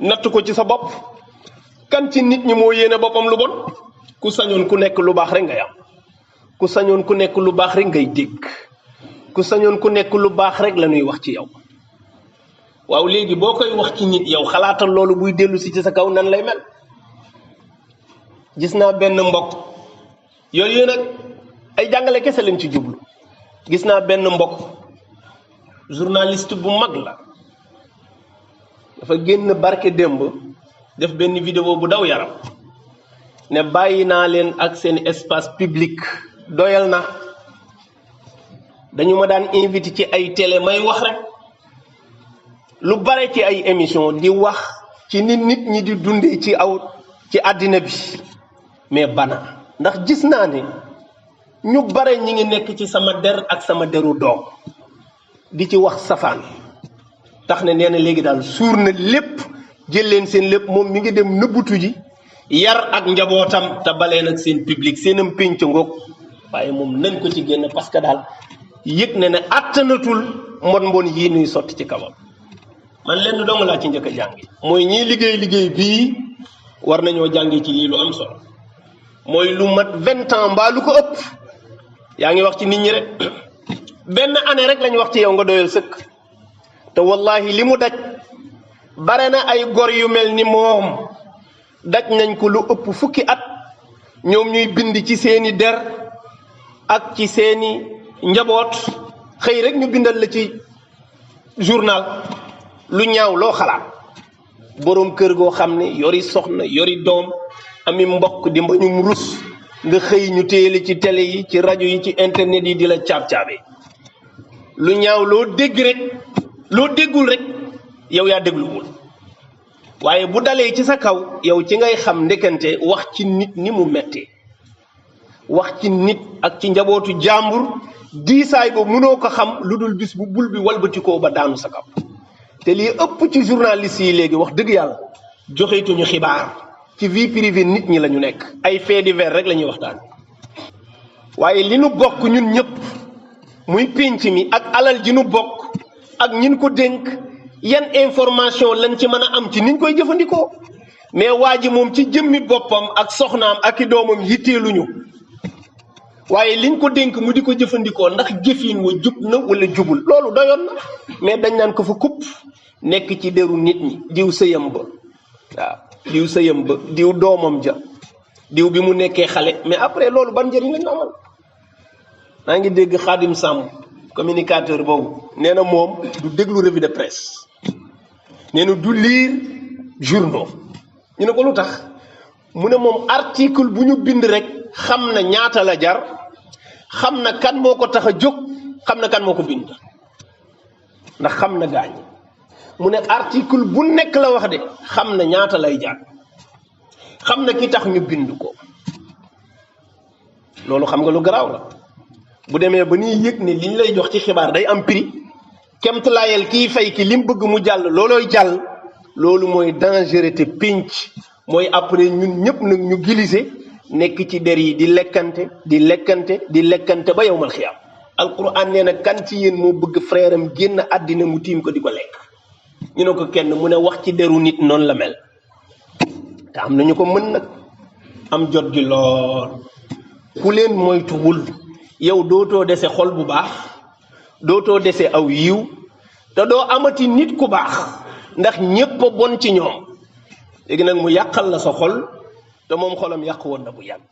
natt ko ci sa bopp kan ci nit ñi moo yéene boppam lu bon ku sañoon ku nekk lu baax rek ngay am ku sañoon ku nekk lu baax rek ngay dégg ku sañoon ku nekk lu baax rek la ñuy wax ci yow waaw léegi boo koy wax ci nit yow xalaatal loolu buy dellu si ci sa kaw nan lay mel gis naa benn mbokk yooyu nag ay jàngale kese lañ ci jublu gis naa benn mbokk journaliste bu mag la dafa génn barke démb def benn vidéo bu daw yaram ne bàyyi naa leen ak seen espace public doyal na dañu ma daan invité ci ay télé may wax rek lu bare ci ay émission di wax ci nit ñi di dundee ci àddina bi mais bana ndax gis naa ne ñu bare ñi ngi nekk ci sama der ak sama deru doom di ci wax safaan tax ne nee na léegi daal suur na lépp jël leen seen lépp moom mi ngi dem nëbbutu ji yar ak njabootam te balee nag seen public seenam pénc ngoog waaye moom nañ ko ci génn parce que daal yëg ne attanatul mbon yii nuy sotti ci kawam man lenn dong laa ci njëkk a jàngi mooy ñii liggéey bii war nañoo jàngi ci lii lu am solo mooy lu mat 20 ans mbaa lu ko ëpp yaa ngi wax ci nit ñi rek benn année rek lañu wax ci yow nga doyal sëkk te wallahi li mu daj bare na ay gor yu mel ni moom daj nañ ko lu ëpp fukki at ñoom ñuy bind ci seeni der ak ci seeni njaboot xëy rek ñu bindal la ci journal lu ñaaw loo xalaat boroom kër goo xam ne yori soxna yori doom ami mbokk di mbañum rus nga xëy ñu téele ci télé yi ci rajo yi ci internet yi di la caab-caabe lu ñaaw loo dégg rek loo déggul rek yow yaa dégluwul waaye bu dalee ci sa kaw yow ci ngay xam ndekante wax ci nit ni mu mettee wax ci nit ak ci njabootu jàmbur diisaay ba mënoo ko xam lu dul bis bu bul bi walbatikoo ba daanu sa kaw te lii ëpp ci journaliste yi léegi wax dëgg yàlla joxeetuñu xibaar ci vie privée nit ñi la ñu nekk ay faits divers rek la ñuy waxtaan waaye li nu bokk ñun ñëpp muy pénc mi ak alal ji nu bokk ak ñin ko dénk yan information lañ ci mën a am ci niñ koy jëfandikoo mais waa ji moom ci jëmmi boppam ak soxnaam ak i doomam yitteeluñu waaye liñ ko dénk mu di ko jëfandikoo ndax jëfin wa jub na wala jubul loolu doyoon na mais dañ naan ko fa kupp nekk ci deru nit ñi diw sëyam ba waaw diw sëyam ba diw doomam ja diw bi mu nekkee xale mais après loolu ban njëriñ lañ amal maa ngi dégg Xaadim Samb communicateur boobu nee na moom du déglu revue de presse nee na du lire journaux ñu ne ko lu tax mu ne moom article bu ñu bind rek xam na ñaata la jar xam na kan moo ko tax a jóg xam na kan moo ko bind ndax xam na gaañ mu ne article bu nekk la wax de xam na ñaata lay jar xam na ki tax ñu bind ko loolu xam nga lu garaaw la bu demee ba ñuy yëg ne liñ lay jox ci xibaar day am prix kemtalaayal kiy fay ki lim bëgg mu jàll loolooy jàll loolu mooy dangereux pénc mooy après ñun ñëpp nag ñu glissé nekk ci der yi di lekkante ba yowmal xiyaam alquran nee na kan ci yéen moo bëgg frère am génn àddina mu tiim ko di ko lekk ñu ne ko kenn mu ne wax ci deru nit noonu la mel te am nañu ko mën nag am jot gi lool ku leen moytuwul yow dootoo dese xol bu baax dootoo dese aw yiw te doo amati nit ku baax ndax ñépp a bon ci ñoom léegi nag mu yàqal la sa xol te moom xolam yàq woon na bu yàgg